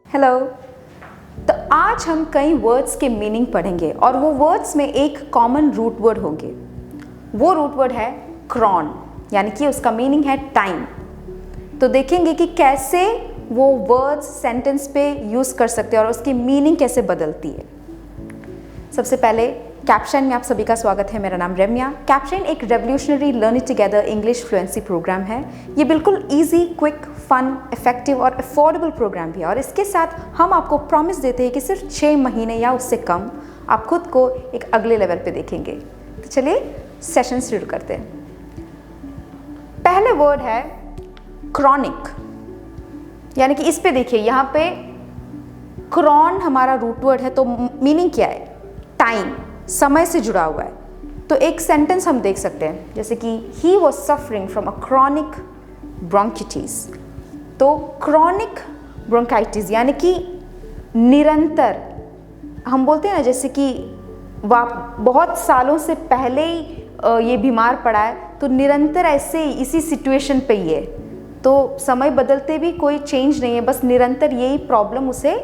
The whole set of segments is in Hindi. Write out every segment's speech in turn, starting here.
हेलो। तो आज हम कई वर्ड्स के मीनिंग पढ़ेंगे और वो वर्ड्स में एक कॉमन रूट वर्ड होंगे। वो रूट वर्ड है क्रॉन, यानी कि उसका मीनिंग है टाइम। तो देखेंगे कि कैसे वो वर्ड्स सेंटेंस पे यूज़ कर सकते हैं और उसकी मीनिंग कैसे बदलती है। सबसे पहले कैप्शन में आप सभी का स्वागत है। मेरा नाम रम्या। कैप्शन एक revolutionary learning together English fluency programme है। ये बिल्कुल इजी, क्विक, फन, इफेक्टिव और अफोर्डेबल प्रोग्राम भी है और इसके साथ हम आपको प्रॉमिस देते हैं कि सिर्फ 6 महीने या उससे कम आप खुद को एक अगले लेवल पे देखेंगे। तो चलिए सेशन शुरू करते हैं। पहले वर्ड है क्रॉनिक, यानी कि इस पे देखिए, यहाँ पे क्रॉन हमारा रूट वर्ड है। तो मीनिंग क्या है? टाइम, समय से जुड़ा हुआ है। तो एक सेंटेंस हम देख सकते हैं, जैसे कि he was suffering from a chronic bronchitis. तो क्रॉनिक ब्रोंकाइटिस यानी कि निरंतर, हम बोलते हैं ना, जैसे कि बहुत सालों से पहले ही ये बीमार पड़ा है, तो निरंतर ऐसे ही इसी सिचुएशन पे ही है। तो समय बदलते भी कोई चेंज नहीं है, बस निरंतर यही प्रॉब्लम उसे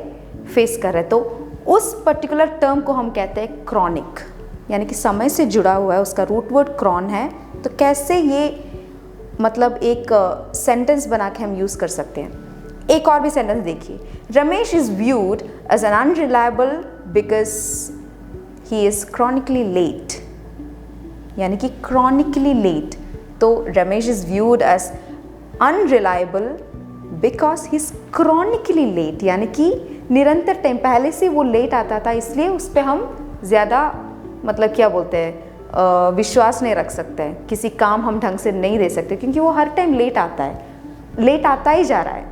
फेस कर रहा है। तो उस पर्टिकुलर टर्म को हम कहते हैं क्रॉनिक, यानी कि समय से जुड़ा हुआ है, उसका रूट वर्ड क्रॉन है। तो कैसे ये मतलब एक सेंटेंस बना के हम यूज़ कर सकते हैं। एक और भी सेंटेंस देखिए, Ramesh is viewed as an unreliable because he is chronically late, यानी कि क्रॉनिकली लेट। तो Ramesh is viewed as unreliable because he is chronically late, यानी कि निरंतर टाइम पहले से वो लेट आता था, इसलिए उस पर हम ज़्यादा मतलब क्या बोलते हैं विश्वास नहीं रख सकते हैं। किसी काम हम ढंग से नहीं दे सकते क्योंकि वो हर टाइम लेट आता है, लेट आता ही जा रहा है,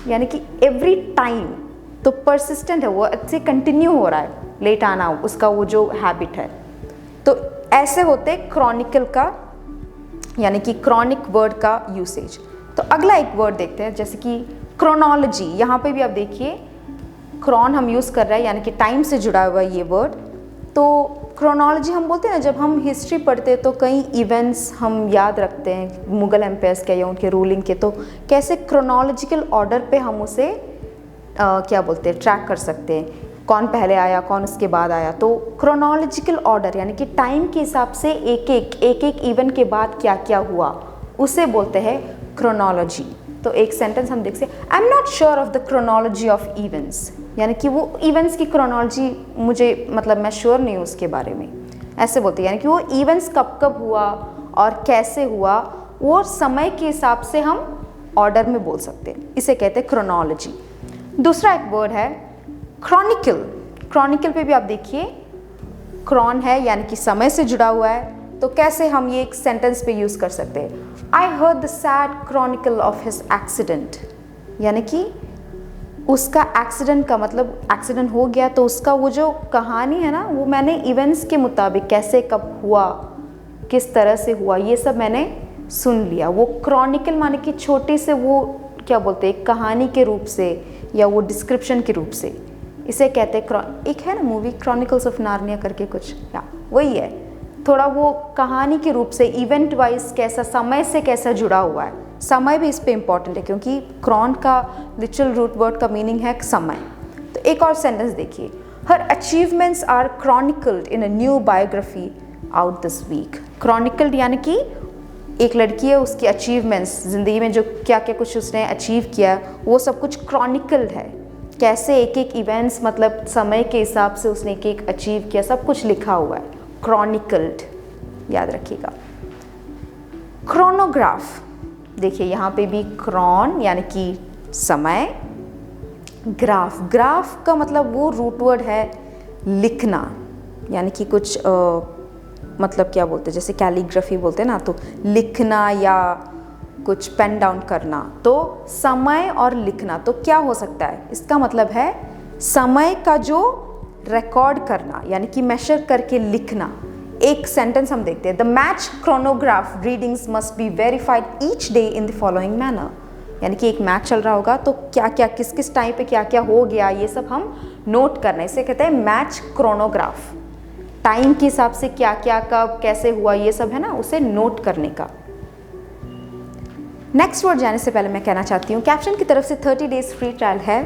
यानी कि एवरी टाइम। तो परसिस्टेंट है, वो अच्छे कंटिन्यू हो रहा है लेट आना, उसका वो जो हैबिट है। तो ऐसे होते क्रॉनिकल का, यानी कि क्रॉनिक वर्ड का यूसेज। तो अगला एक वर्ड देखते हैं, जैसे कि क्रोनोलॉजी। यहाँ पे भी आप देखिए क्रॉन हम यूज़ कर रहे हैं, यानी कि टाइम से जुड़ा हुआ ये वर्ड। तो क्रोनोलॉजी हम बोलते हैं ना, जब हम हिस्ट्री पढ़ते हैं तो कई इवेंट्स हम याद रखते हैं मुग़ल एम्पायर्स के या उनके रूलिंग के। तो कैसे क्रोनोलॉजिकल ऑर्डर पे हम उसे क्या बोलते हैं ट्रैक कर सकते हैं, कौन पहले आया कौन उसके बाद आया। तो क्रोनोलॉजिकल ऑर्डर यानी कि टाइम के हिसाब से एक एक इवेंट के बाद क्या क्या हुआ, उसे बोलते हैं क्रोनोलॉजी। तो एक सेंटेंस हम देख सकते, I am not sure of the chronology of events, यानी कि वो इवेंट्स की क्रोनोलॉजी मुझे मतलब मैं श्योर नहीं हूँ उसके बारे में, ऐसे बोलते हैं। यानी कि वो इवेंट्स कब कब हुआ और कैसे हुआ, वो समय के हिसाब से हम ऑर्डर में बोल सकते हैं, इसे कहते हैं क्रोनोलॉजी। दूसरा एक वर्ड है क्रॉनिकल। क्रॉनिकल पे भी आप देखिए क्रॉन है, यानी कि समय से जुड़ा हुआ है। तो कैसे हम ये एक सेंटेंस पे यूज़ कर सकते हैं, I heard the sad Chronicle of his accident, यानी कि उसका एक्सीडेंट का मतलब एक्सीडेंट हो गया, तो उसका वो जो कहानी है ना, वो मैंने इवेंट्स के मुताबिक कैसे कब हुआ किस तरह से हुआ ये सब मैंने सुन लिया। वो क्रॉनिकल माने कि छोटे से वो क्या बोलते हैं कहानी के रूप से या वो डिस्क्रिप्शन के रूप से, इसे कहते हैं। एक है ना मूवी क्रॉनिकल्स ऑफ नार्निया करके कुछ, या वही है, थोड़ा वो कहानी के रूप से इवेंट वाइज कैसा समय से कैसा जुड़ा हुआ है। समय भी इस पे इम्पॉर्टेंट है क्योंकि क्रॉन का लिटरल रूट वर्ड का मीनिंग है समय। तो एक और सेंटेंस देखिए, her achievements are chronicled in a new biography out this week. Chronicled यानी कि एक लड़की है, उसकी अचीवमेंट्स ज़िंदगी में जो क्या क्या कुछ उसने अचीव किया, वो सब कुछ क्रॉनिकल्ड है। कैसे एक एक इवेंट्स मतलब समय के हिसाब से उसने एक एक अचीव किया, सब कुछ लिखा हुआ है, क्रॉनिकल्ड, याद रखिएगा। क्रोनोग्राफ देखिए, यहाँ पे भी क्रॉन यानी कि समय, ग्राफ, ग्राफ का मतलब वो रूट वर्ड है लिखना, यानी कि कुछ मतलब क्या बोलते हैं, जैसे कैलीग्राफी बोलते हैं ना, तो लिखना या कुछ पेन डाउन करना। तो समय और लिखना, तो क्या हो सकता है, इसका मतलब है समय का जो रिकॉर्ड करना, यानी कि मेजर करके लिखना। एक सेंटेंस हम देखते हैं, the match chronograph readings must be verified each day in the following manner, यानी कि एक मैच चल रहा होगा तो क्या क्या किस किस टाइम पे क्या क्या हो गया, ये सब हम नोट करना, इसे कहते हैं मैच क्रोनोग्राफ। टाइम के हिसाब से क्या क्या कब कैसे हुआ ये सब है ना, उसे नोट करने का। नेक्स्ट वर्ड जाने से पहले मैं कहना चाहती हूँ, कैप्शन की तरफ से 30 डेज फ्री ट्रायल है।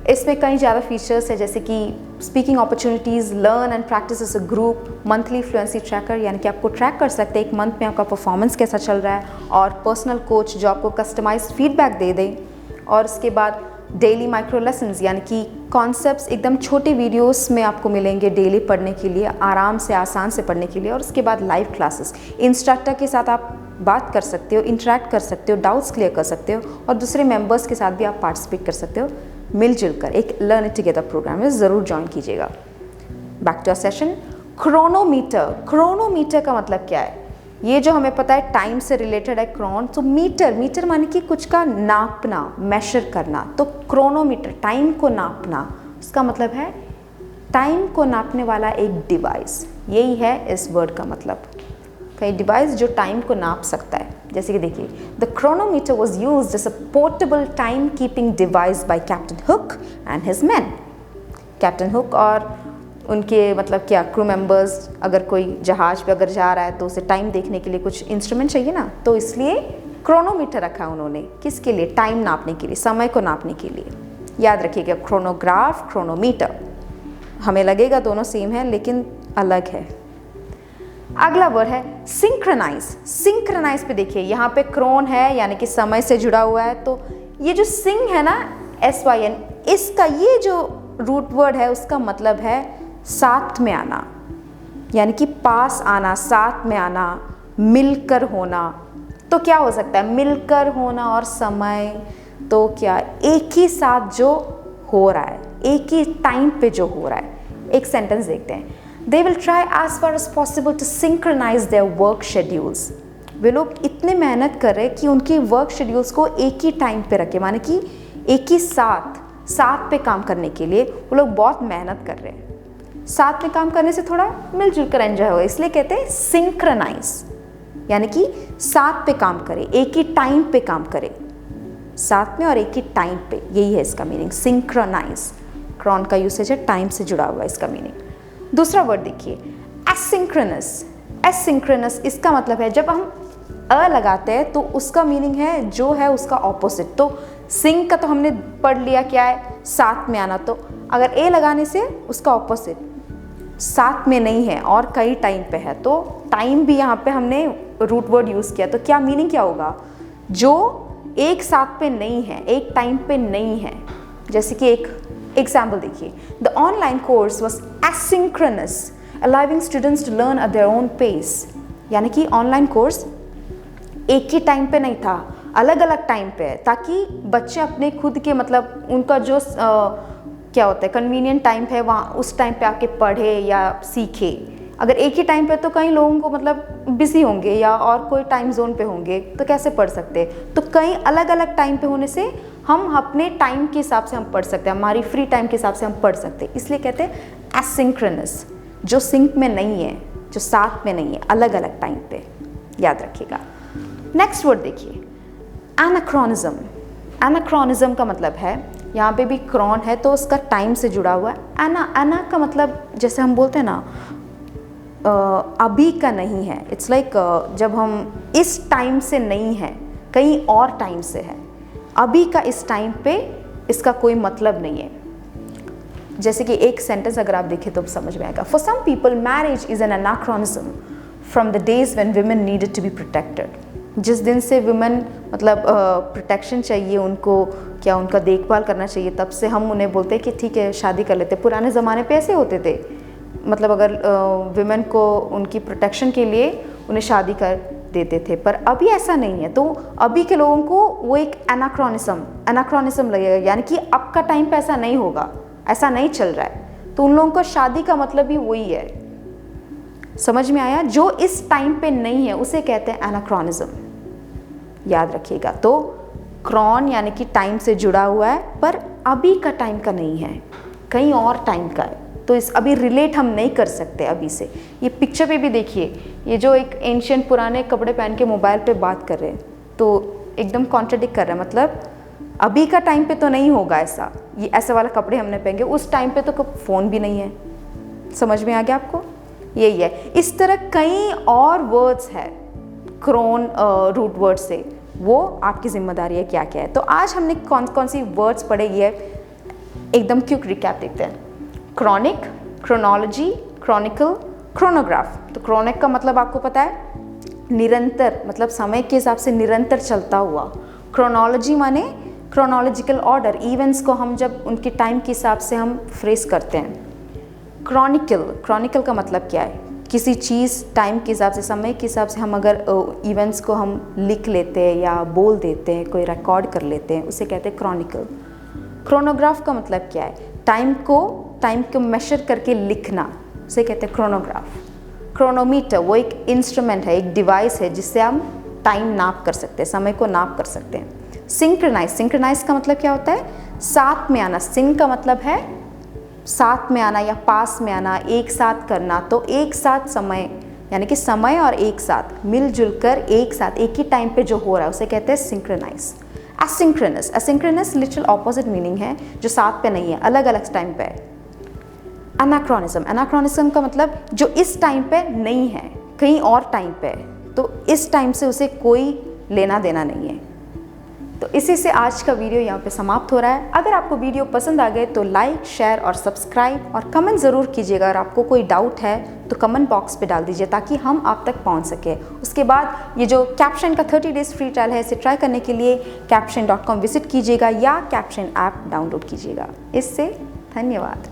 इसमें कई ज़्यादा फीचर्स है, जैसे कि speaking opportunities, learn and practise as a group, monthly fluency tracker, यानी कि आपको ट्रैक कर सकते हैं एक मंथ में आपका परफॉर्मेंस कैसा चल रहा है, और पर्सनल कोच जो आपको कस्टमाइज्ड फीडबैक दे दें। और उसके बाद डेली माइक्रो लेसन्स, यानी कि कॉन्सेप्ट्स एकदम छोटे वीडियोस में आपको मिलेंगे डेली पढ़ने के लिए, आराम से आसान से पढ़ने के लिए। और उसके बाद लाइव क्लासेस, इंस्ट्रक्टर के साथ आप बात कर सकते हो, इंटरेक्ट कर सकते हो, डाउट्स क्लियर कर सकते हो, और दूसरे मेंबर्स के साथ भी आप पार्टिसिपेट कर सकते हो मिलजुल कर। एक लर्न इट टुगेदर प्रोग्राम में ज़रूर ज्वाइन कीजिएगा। Back to a session. Chronometer, chronometer का मतलब क्या है? ये जो हमें पता है टाइम से रिलेटेड है क्रोन, तो मीटर, मीटर माने कि कुछ का नापना, मेजर करना। तो क्रोनोमीटर टाइम को नापना, उसका मतलब है टाइम को नापने वाला एक डिवाइस। यही है इस वर्ड का मतलब, कई डिवाइस जो टाइम को नाप सकता है। जैसे कि देखिए, the chronometer was used as a portable time keeping device by Captain Hook and his man. Captain Hook और उनके मतलब क्या क्रू मेंबर्स, अगर कोई जहाज पे अगर जा रहा है तो उसे टाइम देखने के लिए कुछ इंस्ट्रूमेंट चाहिए ना, तो इसलिए क्रोनोमीटर रखा उन्होंने। किसके लिए? टाइम नापने के लिए, समय को नापने के लिए। याद रखिएगा, क्रोनोग्राफ, क्रोनोमीटर, हमें लगेगा दोनों सेम है लेकिन अलग है। अगला वर्ड है सिंक्रोनाइज। सिंक्रोनाइज पे देखिए, यहाँ पे क्रोन है यानी कि समय से जुड़ा हुआ है, तो ये जो सिंग है ना, SYN, इसका ये जो रूट वर्ड है उसका मतलब है साथ में आना, यानी कि पास आना, साथ में आना, मिलकर होना। तो क्या हो सकता है? मिलकर होना और समय, तो क्या एक ही साथ जो हो रहा है, एक ही टाइम पे जो हो रहा है। एक सेंटेंस देखते हैं। They will try as far as possible to synchronize their work schedules. वे लोग इतने मेहनत कर रहे हैं कि उनके वर्क शेड्यूल्स को एक ही टाइम पे रखे, माने कि एक ही साथ पे काम करने के लिए वो लोग बहुत मेहनत कर रहे हैं। साथ में काम करने से थोड़ा मिलजुल कर एंजॉय होगा, इसलिए कहते हैं सिंक्रोनाइज, यानी कि साथ पे काम करे, एक ही टाइम पे काम करे, साथ में और एक ही टाइम पे। यही है इसका मीनिंग, सिंक्रोनाइज। क्रॉन का यूसेज है टाइम से जुड़ा हुआ इसका मीनिंग। दूसरा वर्ड देखिए, एसिंक्रोनस। एसिंक्रोनस इसका मतलब है जब हम अ लगाते हैं तो उसका मीनिंग है जो है उसका ऑपोजिट। तो सिंक का तो हमने पढ़ लिया क्या है, साथ में आना, तो अगर ए लगाने से उसका ऑपोजिट, साथ में नहीं है और कई टाइम पे है, तो टाइम भी यहाँ पे हमने रूट वर्ड यूज़ किया, तो क्या मीनिंग क्या होगा? जो एक साथ पे नहीं है, एक टाइम पे नहीं है। जैसे कि एक एग्जाम्पल देखिए, the online course was asynchronous, allowing students to learn at their own pace. यानी कि ऑनलाइन कोर्स एक ही टाइम पे नहीं था, अलग अलग टाइम पे है, ताकि बच्चे अपने खुद के मतलब उनका जो क्या होता है कन्वीनियंट टाइम है वहाँ उस टाइम पे आके पढ़े या सीखे। अगर एक ही टाइम पे तो कई लोगों को मतलब बिजी होंगे या और कोई टाइम जोन पे होंगे, तो कैसे पढ़ सकते? तो कई अलग अलग टाइम पे होने से हम अपने टाइम के हिसाब से हम पढ़ सकते हैं, हमारी फ्री टाइम के हिसाब से हम पढ़ सकते हैं। इसलिए कहते हैं एसिंक्रोनस, जो सिंक में नहीं है, जो साथ में नहीं है, अलग अलग टाइम पे। याद रखिएगा। नेक्स्ट वर्ड देखिए, एनाक्रोनिज्म। एनाक्रोनिज्म का मतलब है, यहाँ पे भी क्रॉन है तो उसका टाइम से जुड़ा हुआ है। एना का मतलब जैसे हम बोलते हैं ना, अभी का नहीं है। इट्स लाइक जब हम इस टाइम से नहीं है, कहीं और टाइम से है। अभी का इस टाइम पे इसका कोई मतलब नहीं है। जैसे कि एक सेंटेंस अगर आप देखें तो समझ में आएगा। For some people marriage is an anachronism from the days when women needed to be protected. जिस दिन से वुमेन मतलब प्रोटेक्शन चाहिए उनको, क्या उनका देखभाल करना चाहिए, तब से हम उन्हें बोलते हैं कि ठीक है शादी कर लेते। पुराने ज़माने पे ऐसे होते थे, मतलब अगर वुमेन को उनकी प्रोटेक्शन के लिए उन्हें शादी कर देते थे, पर अभी ऐसा नहीं है। तो अभी के लोगों को वो एक एनाक्रोनिज्म लगेगा, यानी कि अब का टाइम पे ऐसा नहीं होगा, ऐसा नहीं चल रहा है। तो उन लोगों को शादी का मतलब भी वही है। समझ में आया? जो इस टाइम पे नहीं है उसे कहते हैं एनाक्रोनिज्म। याद रखिएगा। तो क्रॉन यानी कि टाइम से जुड़ा हुआ है, पर अभी का टाइम का नहीं है, कहीं और टाइम का है। तो इस अभी रिलेट हम नहीं कर सकते अभी से। ये पिक्चर पे भी देखिए, ये जो एक एंशियंट पुराने कपड़े पहन के मोबाइल पे बात कर रहे हैं, तो एकदम कॉन्ट्रडिक्ट कर रहा है। मतलब अभी का टाइम पे तो नहीं होगा ऐसा, ये ऐसा वाला कपड़े हमने पहने, उस टाइम पे तो फ़ोन भी नहीं है। समझ में आ गया आपको? यही है। इस तरह कई और वर्ड्स है क्रोन रूट वर्ड से, वो आपकी जिम्मेदारी है क्या क्या है। तो आज हमने कौन कौन सी वर्ड्स पढ़े, ये एकदम क्विक रिकैप देखते हैं। Chronic, chronology, Chronicle, chronograph. तो क्रॉनिक का मतलब आपको पता है निरंतर, मतलब समय के हिसाब से निरंतर चलता हुआ। क्रोनोलॉजी माने क्रोनोलॉजिकल ऑर्डर, इवेंट्स को हम जब उनके टाइम के हिसाब से हम फ्रेज करते हैं। क्रॉनिकल, क्रॉनिकल का मतलब क्या है, किसी चीज़ टाइम के हिसाब से, समय के हिसाब से हम अगर इवेंट्स को हम लिख लेते हैं या बोल देते हैं, कोई रिकॉर्ड कर लेते हैं, उसे कहते हैं क्रॉनिकल। क्रोनोग्राफ का मतलब क्या है, टाइम को मेजर करके लिखना, उसे कहते हैं क्रोनोग्राफ। क्रोनोमीटर वो एक इंस्ट्रूमेंट है, एक डिवाइस है जिससे हम टाइम नाप कर सकते हैं, समय को नाप कर सकते हैं। सिंक्रोनाइज, सिंक्रोनाइज का मतलब क्या होता है, साथ में आना। सिंक का मतलब है साथ में आना या पास में आना, एक साथ करना। तो एक साथ समय, यानी कि समय और एक साथ मिलजुल कर एक साथ एक ही टाइम पे जो हो रहा है उसे कहते हैं synchronise. Asynchronous, asynchronous literal opposite meaning है, जो साथ पे नहीं है, अलग अलग टाइम पे है। एनाक्रोनिज्म, एनाक्रोनिज्म का मतलब जो इस टाइम पे नहीं है, कहीं और टाइम पे है, तो इस टाइम से उसे कोई लेना देना नहीं है। तो इसी से आज का वीडियो यहाँ पे समाप्त हो रहा है। अगर आपको वीडियो पसंद आ गए तो लाइक, शेयर और सब्सक्राइब और कमेंट ज़रूर कीजिएगा। अगर आपको कोई डाउट है तो कमेंट बॉक्स पे डाल दीजिए ताकि हम आप तक पहुँच सके। उसके बाद ये जो कैप्शन का 30 डेज़ फ्री ट्रायल है, इसे ट्राई करने के लिए caption.com विजिट कीजिएगा या कैप्शन ऐप डाउनलोड कीजिएगा। इससे धन्यवाद।